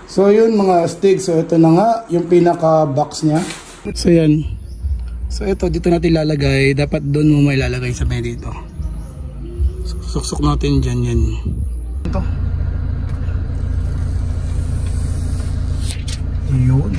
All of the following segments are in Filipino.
So yun mga stig, so ito na nga yung pinaka box nya. So yan. So ito dito natin lalagay, dapat doon mo may lalagay sa may dito. Suksok natin dyan yan. Ito. Yun.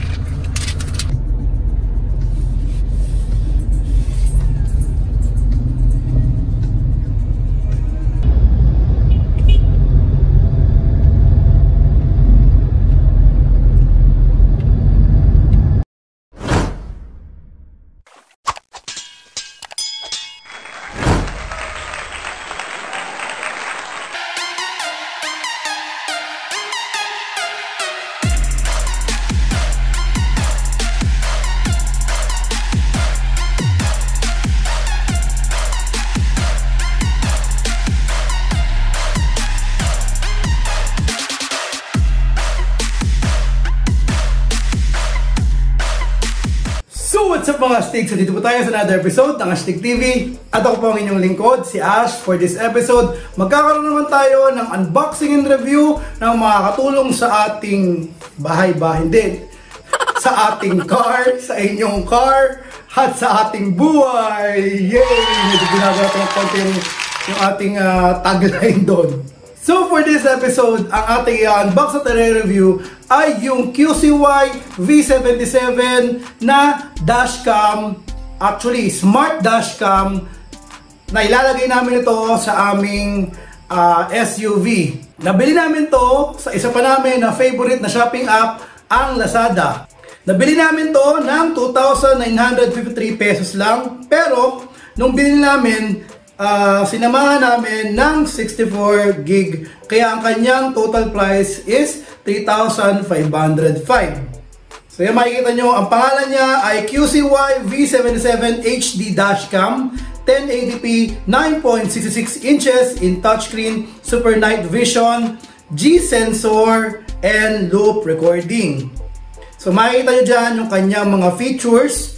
So what's up mga Astig? So dito po tayo sa another episode ng Astig TV. At ako po ang inyong lingkod, si Ash. For this episode, magkakaroon naman tayo ng unboxing and review ng mga katulong sa ating bahay-bahay din. Sa ating car, sa inyong car, at sa ating buhay. Yay! Medyo ginagawa ko ng konti yung ating tagline doon. So for this episode, ang ating i-unbox at i-review ay yung QCY V77 na dashcam, actually smart dashcam, na ilalagay namin ito sa aming SUV. Nabili namin to sa isa pa namin na favorite na shopping app, ang Lazada. Nabili namin to ng 2,953 pesos lang, pero nung bilhin namin, sinamahan namin ng 64 gig, kaya ang kanyang total price is 3,505. So yan, makikita nyo, ang pangalan niya ay QCY V77 HD Dashcam, 1080p, 9.66 inches in touchscreen, super night vision, G-sensor, and loop recording. So makikita nyo dyan yung kanyang mga features,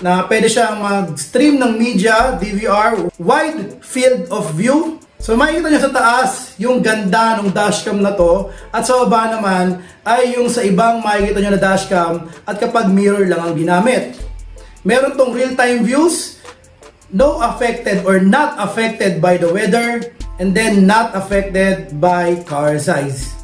na pwede siyang mag-stream ng media, DVR, wide field of view. So makikita nyo sa taas yung ganda ng dashcam na to, at sa baba naman ay yung sa ibang makikita nyo na dashcam at kapag mirror lang ang ginamit. Meron tong real-time views, no affected or not affected by the weather, and then not affected by car size.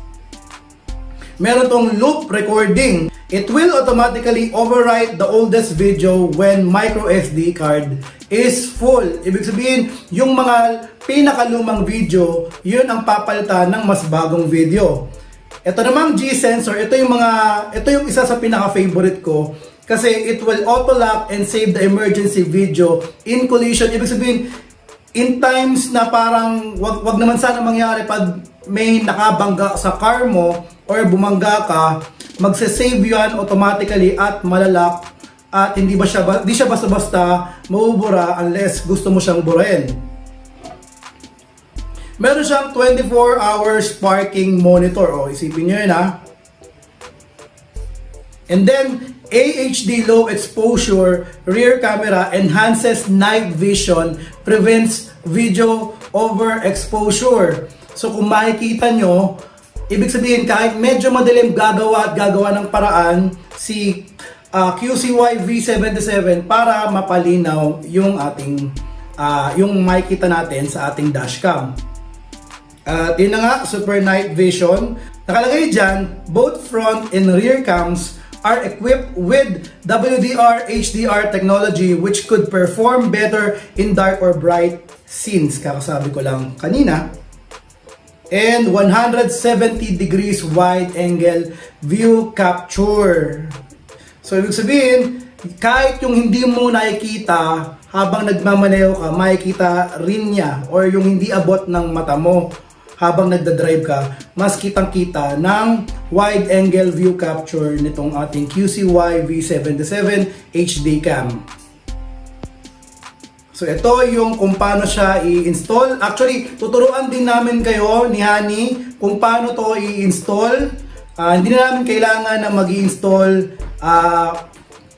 Meron tong loop recording. It will automatically overwrite the oldest video when micro SD card is full. Ibig sabihin, yung mga pinakalumang video, yun ang papalitan ng mas bagong video. Ito namang G-sensor, ito yung isa sa pinaka-favorite ko kasi it will auto-lock and save the emergency video in collision. Ibig sabihin, in times na parang wag naman sana mangyari pag may nakabangga sa car mo or bumangga ka, magse-save yan automatically at malalak, at hindi siya basta-basta mabubura unless gusto mo siyang burahin. Meron siyang 24 hours parking monitor. O, isipin nyo yun ha. And then, AHD low exposure rear camera enhances night vision, prevents video overexposure. So kung makikita nyo, ibig sabihin kahit medyo madilim, gagawa ng paraan si QCY V77 para mapalinaw yung ating yung makikita natin sa ating dashcam. At yun na nga, super night vision. Nakalagay dyan, both front and rear cams are equipped with WDR HDR technology which could perform better in dark or bright scenes. Kakasabi ko lang kanina. And 170 degrees wide angle view capture. So ibig sabihin, kahit yung hindi mo nakikita habang nagmamaneho ka, makikita rin niya, or yung hindi abot ng mata mo habang nagdadrive ka, mas kitang-kita ng wide angle view capture nitong ating QCY V77 HD Cam. So ito yung kung paano siya i-install. Actually, tuturuan din namin kayo ni Hani kung paano to i-install. Hindi na namin kailangan na mag-i-install.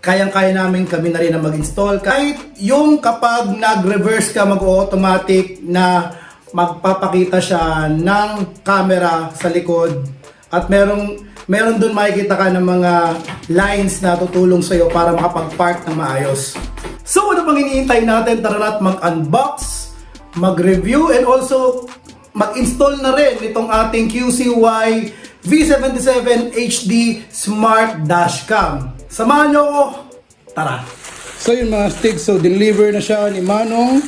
Kayang-kaya namin kami na rin na mag-install. Kahit yung kapag nag-reverse ka, mag-automatic na magpapakita siya ng camera sa likod. At merong meron dun makikita ka ng mga lines na tutulong sa'yo para makapag-park ng maayos. So ano pang iniintay natin? Tara na't mag-unbox, mag-review, and also mag-install na rin itong ating QCY V77 HD Smart Dashcam. Samahan nyo ako! Tara! So yun mga stigs, so deliver na siya ni Manong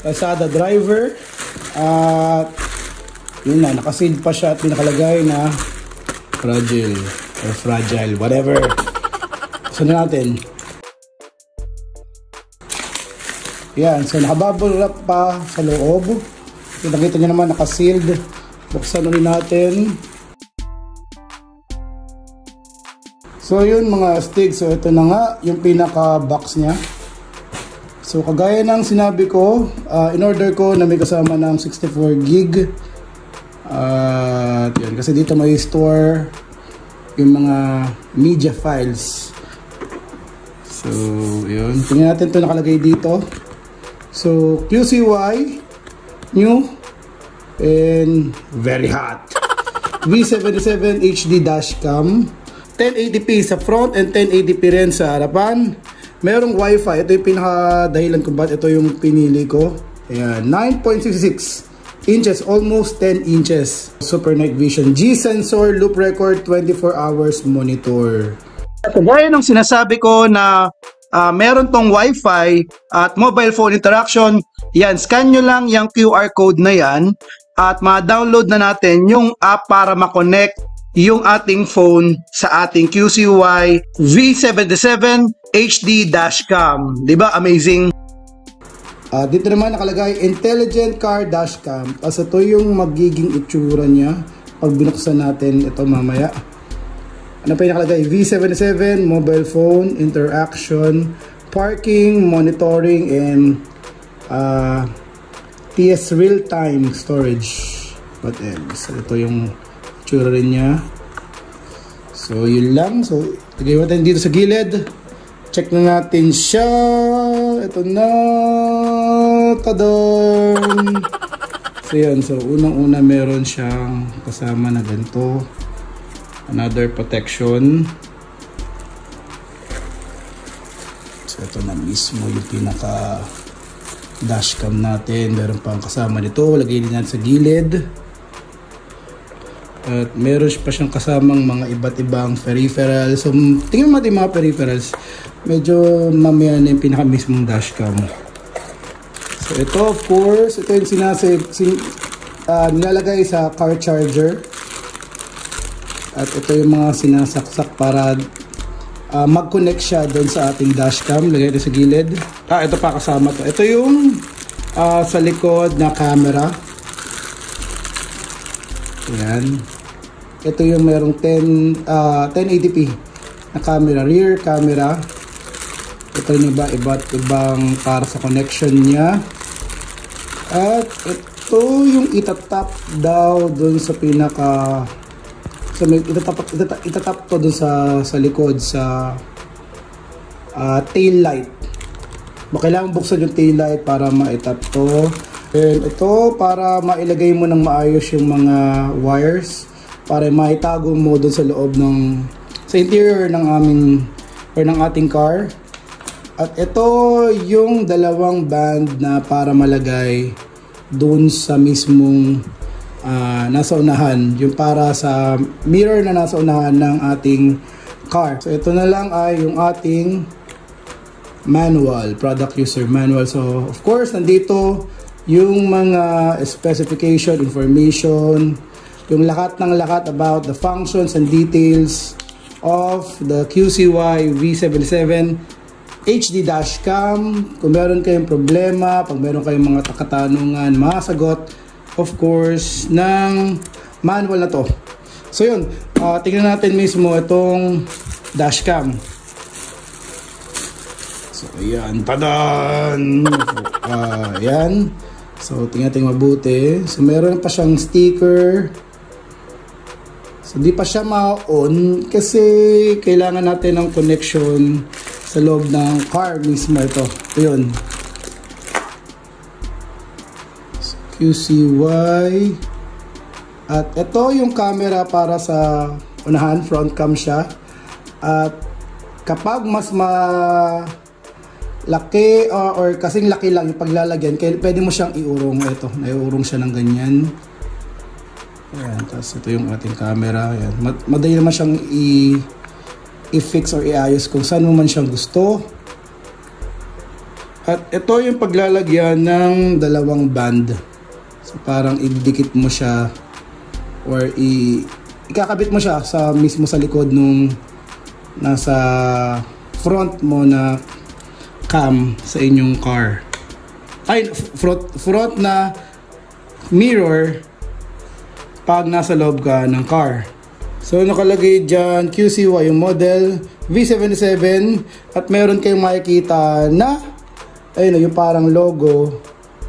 Lazada driver. At yun na, nakaseal pa siya at pinakalagay na fragile or fragile, whatever. So na natin. Yan, so nakabubble wrap pa sa loob. So, nakita nyo naman nakasealed. Buksan ulit natin. So yun mga stigs, so ito na nga yung pinaka box nya. So kagaya ng sinabi ko, in order ko na may kasama ng 64 gig. Yun, kasi dito may store yung mga media files. So yun, tingnan natin ito nakalagay dito. So QCY new and very hot V77 HD Dashcam, 1080p sa front and 1080p rin sa harapan. Merong Wi-Fi. Ito yung pinaka dahilan kung bakit ito yung pinili ko. Ayan, 9.66 inches, almost 10 inches. Super night vision, G-sensor, loop record, 24 hours monitor. Kagaya ng sinasabi ko na meron tong Wi-Fi at mobile phone interaction. Yan, scan nyo lang yung QR code na yan at ma-download na natin yung app para ma-connect yung ating phone sa ating QCY V77 HD Dashcam. Diba? Amazing! Dito naman nakalagay Intelligent Car Dashcam. Tapos ito yung magiging itsura niya pag binuksan natin ito mamaya. Ano pa yung nakalagay? V77, mobile phone, interaction, parking, monitoring, and TS real-time storage. What else? Ito yung itsura rin niya. So yun lang. So lagay natin dito sa gilid. Check na natin siya. Ito na. Tadam! So yan. So unang-una meron siyang kasama na ganito. Another protection. So ito na mismo yung pinaka dashcam natin. Meron pang kasama nito. Lagay din natin sa gilid. At meron pa siyang kasamang mga iba't ibang peripherals. So tingnan mo natin mga peripherals. Medyo mamaya na yung pinaka mismong dashcam. So ito of course, ito yung nilalagay sa car charger. At ito yung mga sinasaksak para mag-connect siya doon sa ating dashcam. Lagay ito sa gilid. Ito pa kasama to. Ito yung sa likod na camera. Ayan. Ito yung merong 1080p na camera, rear camera. Ito yung iba't ibang para sa connection niya. At ito yung itatap daw dun sa pinaka itatap to dun sa likod sa tail light. Kailangan buksan yung tail light para maitap to. And ito para mailagay mo ng maayos yung mga wires para maitago mo dun sa loob sa interior ng ating car. At ito yung dalawang band na para malagay dun sa mismong nasa unahan, yung para sa mirror na nasa unahan ng ating car. So ito na lang ay yung ating manual, product user manual. So of course nandito yung mga specification, information, yung lahat about the functions and details of the QCY V77 HD Dashcam. Kung meron kayong problema, pag meron kayong mga katanungan, masagot of course ng manual na to. So yun, tingnan natin mismo itong dashcam. So ayan, tadan! Ayan. So tingnan natin mabuti. So meron pa siyang sticker. So di pa siya ma-on kasi kailangan natin ng connection sa loob ng car mismo ito. Ito yun. QCY. At ito yung camera para sa unahan, front cam siya. At kapag mas laki or kasing laki lang yung paglalagyan, kaya pwede mo siyang iurong. Ito, naiurong siya ng ganyan. Ayan, tapos ito yung ating camera. Ayan. Madali naman siyang i-fix or iayos kung saan mo man siyang gusto. At ito yung paglalagyan ng dalawang band. So parang idikit mo siya or ikakabit mo siya sa mismo sa likod nung nasa front mo na cam sa inyong car. Ay, front na mirror pag nasa loob ka ng car. So nakalagay dyan QCY yung model V77 at meron kayong makikita na ayun yung parang logo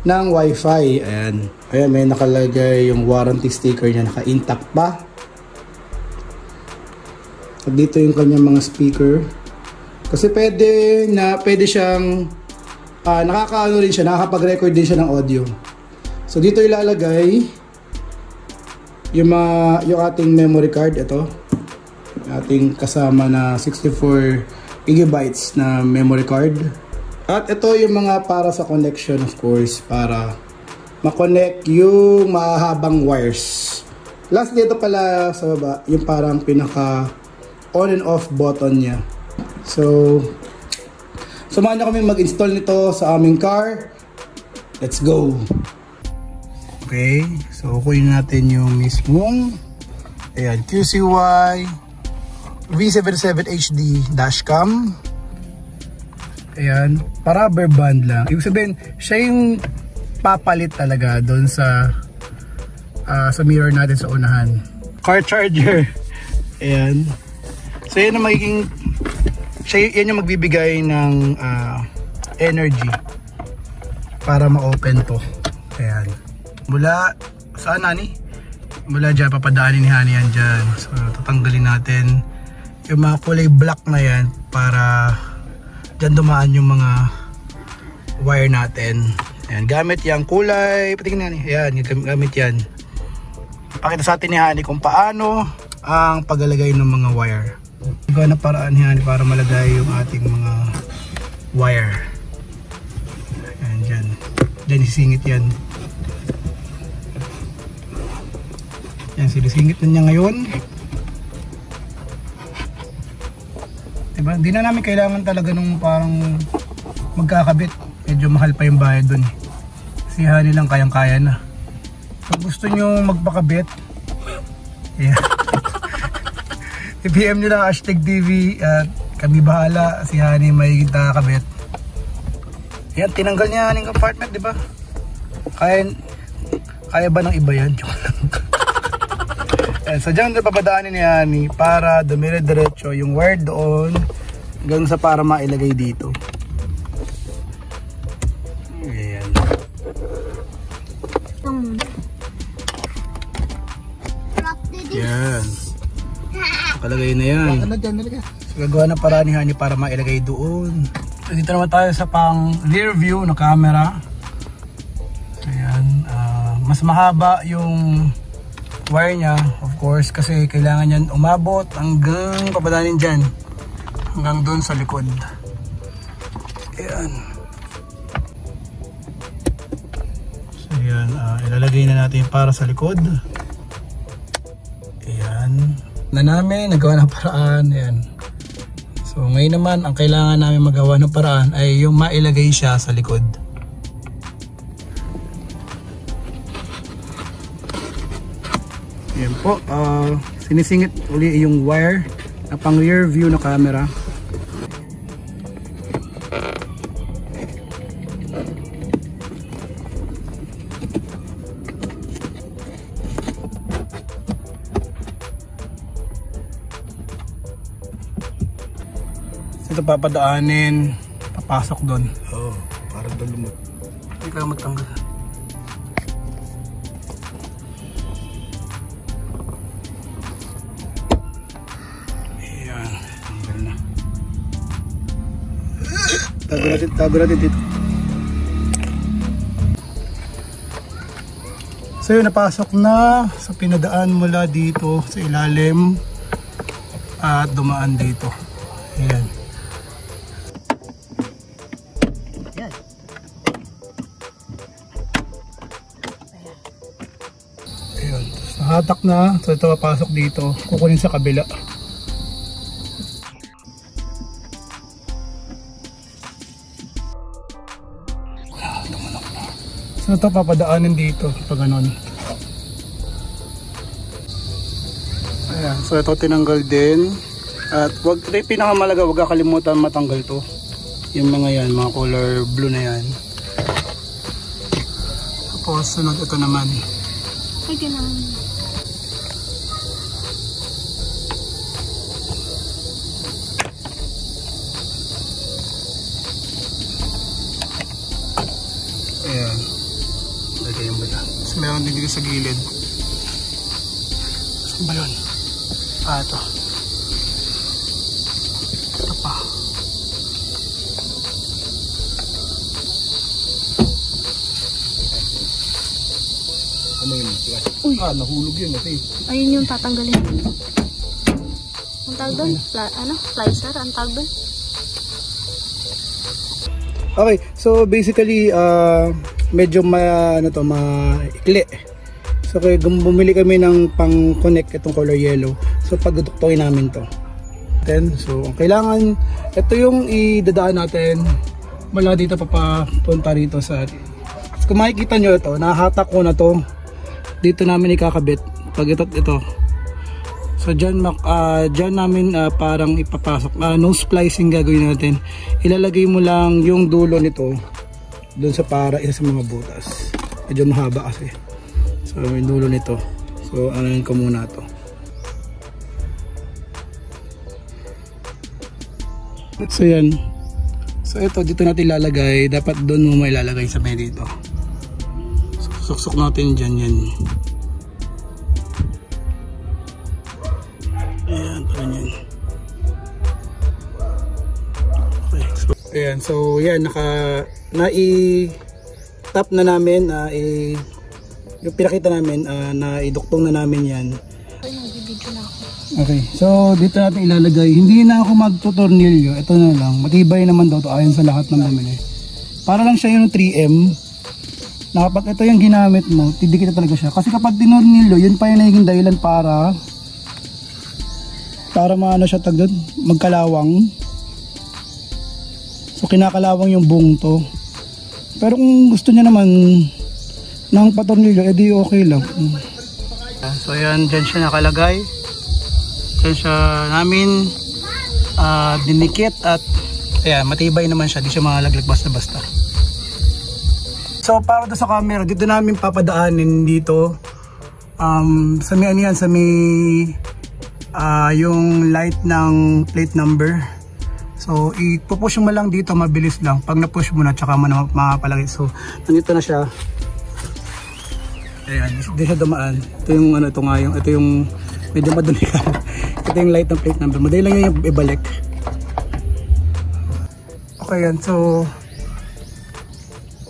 ng Wi-Fi. Ayan. Ayan, may nakalagay yung warranty sticker niya, naka-intact pa. At dito yung kanyang mga speaker. Kasi pwede siyang nakakaano rin siya, nakakapag-record din siya ng audio. So dito ilalagay yung ating memory card. Ito ating kasama na 64 gigabytes na memory card. At ito yung mga para sa connection, of course, para ma-connect yung mahabang wires. Last dito pala sa baba, yung parang pinaka on and off button niya. So, samahan nyo kami mag-install nito sa aming car. Let's go! Okay, so kunin natin yung mismong ayan, QCY V77 HD dashcam. Ayan, para rubber band lang. Ibig sabihin, siya yung papalit talaga doon sa mirror natin sa unahan. Car charger. Ayan. So yan ang magiging yan yung magbibigay ng energy para ma-open to. Ayan. Mula saan, Nani? Mula dyan, papadaanin ni Hani yan dyan. So tatanggalin natin yung mga kulay black na yan para dyan dumaan yung mga wire natin. Ayan, gamit yung kulay, patingin Hani. Ayan, gamit yan. Pakita sa atin ni Hani kung paano ang paglalagay ng mga wire. Ikaw na paraan yan para malagay yung ating mga wire. Ayan, dyan. Dyan isisingit yan. Yan, sinisingit na niya ngayon. Diba? Hindi na namin kailangan talaga nung parang magkakabit. Medyo mahal pa yung bayad dun. Si Hani lang kayang-kaya na. Kung gusto nyo magpakabit, yeah. I-PM nyo lang #TV at kami bahala. Si Hani may kakabit. Yan, tinanggal niya yung compartment, di ba? Kaya ba ng iba yan? So dyan na papadaanin ni Hani para dumire-diretso yung wire doon hanggang sa para mailagay dito. Ayan. Yan. Nakalagay na yan. So gagawa na para ni Hani para mailagay doon. So dito naman tayo sa pang rear view na camera. Ayan. Mas mahaba yung wire niya, of course, kasi kailangan yan umabot hanggang papadaanin dyan. Hanggang doon sa likod. Ayan. So ayan, ilalagay na natin para sa likod. Ayan. Na namin, nagawa ng paraan. Ayan. So ngayon naman, ang kailangan namin magawa ng paraan ay yung mailagay siya sa likod. Ayan po, sinisingit uli yung wire na pang rear view na camera. Ito papadaanin, papasok doon. Oo, parang doon lumot. Hindi ka magtanggal. Tago natin dito. So yun, napasok na sa pinadaan mula dito sa ilalim at dumaan dito. Ayan. Ayan. Nahatak na. So ito papasok dito. Kukunin sa kabila. So ito papadaanin dito pag ganon. Ayan, so ito tinanggal din. At wag, ito yung pinakamalaga, wag kakalimutan matanggal to. Yung mga yan, mga color blue na yan. Tapos sunod ito naman. Ay, ganun. Ayan. Lagay yung bala. Tapos meron din dito sa gilid. Saan ba yun? Ah, ito. Ito pa. Ano yun? Uy! Ah, nahulog yun. Ayun yung tatanggalin. Ang tawag doon? Slicer? Ang tawag doon? Okay, so basically medyo maikli. So kaya bumili kami ng pang-connect itong color yellow. So pagduduktongin namin to. Then, so kailangan ito yung idadaan natin mula dito papunta rito sa so, kung makikita nyo ito, nahatak ko na to. Dito namin ikakabit pag ito. So dyan namin parang ipapasok. No splicing gagawin natin. Ilalagay mo lang yung dulo nito doon sa para isa sa mga butas. Medyo mahaba kasi. So yung dulo nito. So anuin ko muna to. So yan. So ito dito natin ilalagay. Dapat doon mo may ilalagay sa may dito. So, suksok natin dyan yan. Ayan, parang yan. Okay. Ayan, so yan, nai-tap na namin, yung pinakita namin, na-iduktong na namin yan. Ay, nag-video na ako. Okay, so dito natin ilalagay. Hindi na ako magtutornilyo, ito na lang. Matibay naman daw to ayon sa lahat ng bumili. Para lang siya yung 3M. Na kapag ito yung ginamit mo, tidikit talaga siya. Kasi kapag tinornilyo, yun pa yung naging dahilan para maano siya tagdod, magkalawang. So kinakalawang yung buong to. Pero kung gusto niya naman ng patornilyo, edi okay lang. So ayan, dyan siya nakalagay. Dyan siya namin dinikit at ayan, matibay naman siya. Di siya malaglag basta-basta. So para sa camera, dito namin papadaanin dito. Sa may ano yan, sa may yung light ng plate number. So ipupush mo lang dito, mabilis lang. Pag na-push mo na, tsaka mo na makapalagay. So nandito na siya. Ayan, hindi siya dumaan. Ito yung ano, ito yung medyo madali ka. Ito yung light ng plate number. Madali lang yung ibalik. Okay yan, so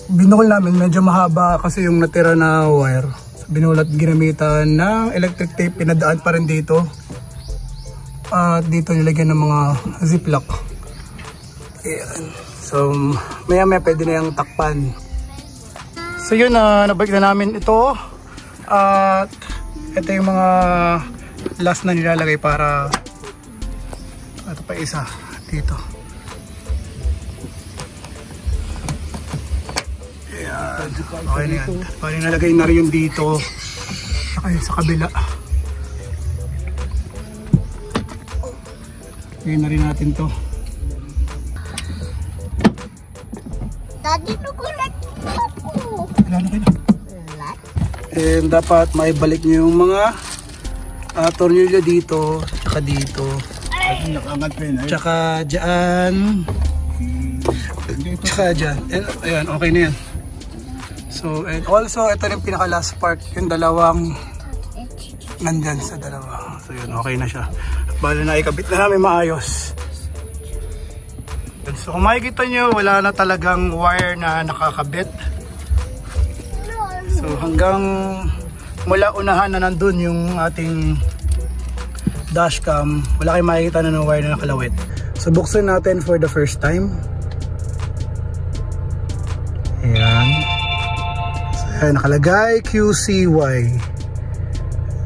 binukol namin, medyo mahaba kasi yung natira na wire. So, binulat ginamitan ng electric tape, pinadaan pa rin dito. At dito nilagyan ng mga ziplock. Ayan. So maya pwede na yung takpan. So yun, nabalik na namin ito. At ito yung mga last na nilalagay para ito pa isa dito. Ayan. Okay na yan. Parang nalagay na rin yung dito. Saka sa kabila. Lagay na rin natin to. Daddy, nagulat ako. Lalo kayo na. And dapat maibalik nyo yung mga tornilyo dito. Tsaka dito. Tsaka dyan. Tsaka dyan. And, ayan, okay na yan. So, and also, ito yung pinaka last part, yung dalawang nandyan sa dalawa. So, yun, okay na siya. Bala na ikabit na namin maayos. So, kung makikita nyo, wala na talagang wire na nakakabit. So, hanggang mula unahan na nandun yung ating dashcam, wala kayong makikita na ng wire na nakalawit. So buksan natin for the first time. Ayan. So ayan, nakalagay QCY.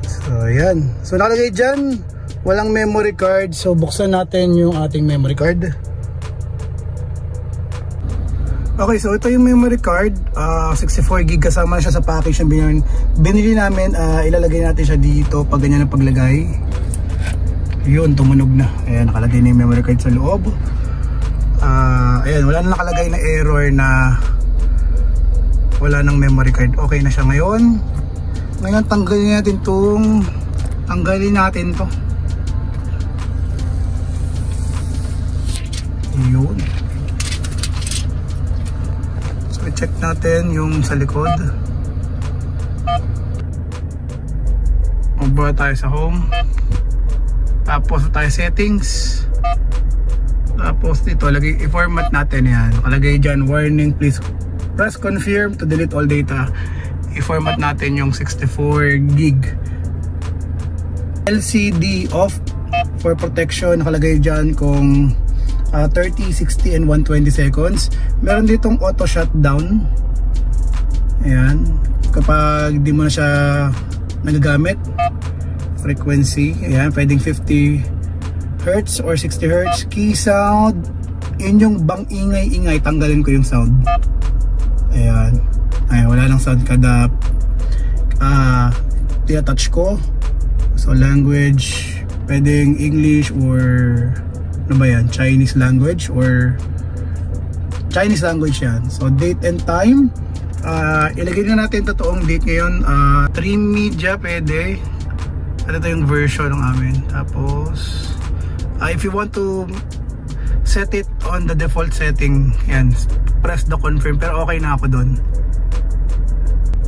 So ayan. So nakalagay dyan, walang memory card. So buksan natin yung ating memory card. Okay, so ito yung memory card, 64 gig, kasama siya sa package na binili namin. Ilalagay natin siya dito pag ganyan ang paglagay. Yun, tumunog na. Ayan, nakalagay na yung memory card sa loob. Ayan, wala na nakalagay na error na wala ng memory card. Okay na siya ngayon. Ngayon, tanggalin natin to. Yun. Check natin yung sa likod. Mababa tayo sa home. Tapos tayo settings. Tapos dito, i-format natin yan. Nakalagay dyan, warning, please press confirm to delete all data. I-format natin yung 64 gig. LCD off for protection. Nakalagay dyan kung 30, 60, and 120 seconds. Meron ditong auto shutdown. Ayan. Kapag di mo na siya nagagamit. Frequency. Ayan. Pwedeng 50 Hz or 60 Hz. Key sound. Yun yung bang ingay-ingay. Tanggalin ko yung sound. Ayan. Ayan. Wala nang sound kada tina-touch ko. So language. Pwedeng English or ano ba yan? Chinese language or Chinese language yan. So date and time, ilagay na natin totoong date ngayon. 3 media pwede. At ito yung version ng amin. Tapos if you want to set it on the default setting, yan, press the confirm, pero okay na ako doon.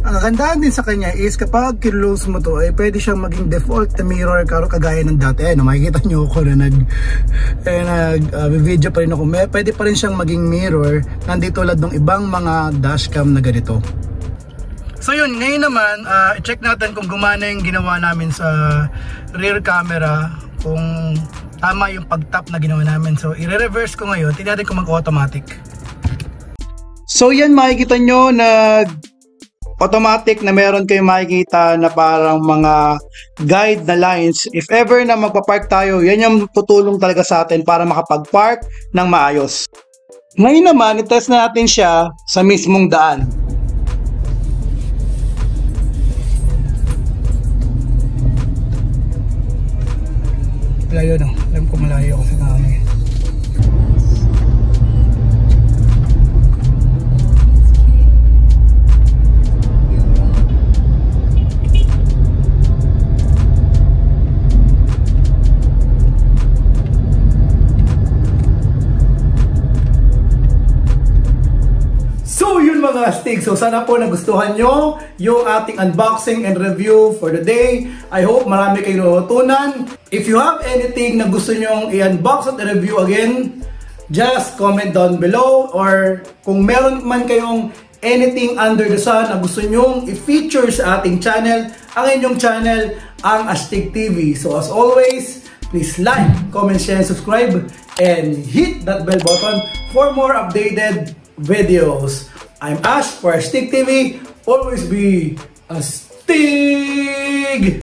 Ang kagandahan din sa kanya is kapag kinlose mo to, ay pwede siyang maging default na mirror kagaya ng dati. Ayun, makikita nyo ako na nag-video pa rin ako. Pwede pa rin siyang maging mirror nandito tulad ng ibang mga dashcam na ganito. So yun, ngayon naman, check natin kung gumana yung ginawa namin sa rear camera, kung tama yung pag-tap na ginawa namin. So i-reverse ko ngayon, tingnan natin kung mag-automatic. So yan, makikita nyo automatic na meron kayong makikita na parang mga guide na lines. If ever na magpa-park tayo, yan yung tutulong talaga sa atin para makapag-park ng maayos. Ngayon naman, i-test na natin siya sa mismong daan. Malayo na. Alam ko malayo kasi kami. Mga stick, so sana po nagustuhan nyo yung ating unboxing and review for the day. I hope marami kayong natutunan. If you have anything na gusto nyong i-unbox at i-review again, just comment down below, or kung meron man kayong anything under the sun na gusto nyong i-feature sa ating channel, ang inyong channel, ang Astig TV. So as always, please like, comment, share, and subscribe, and hit that bell button for more updated videos. I'm Ash for Astig TV. Always be Astig!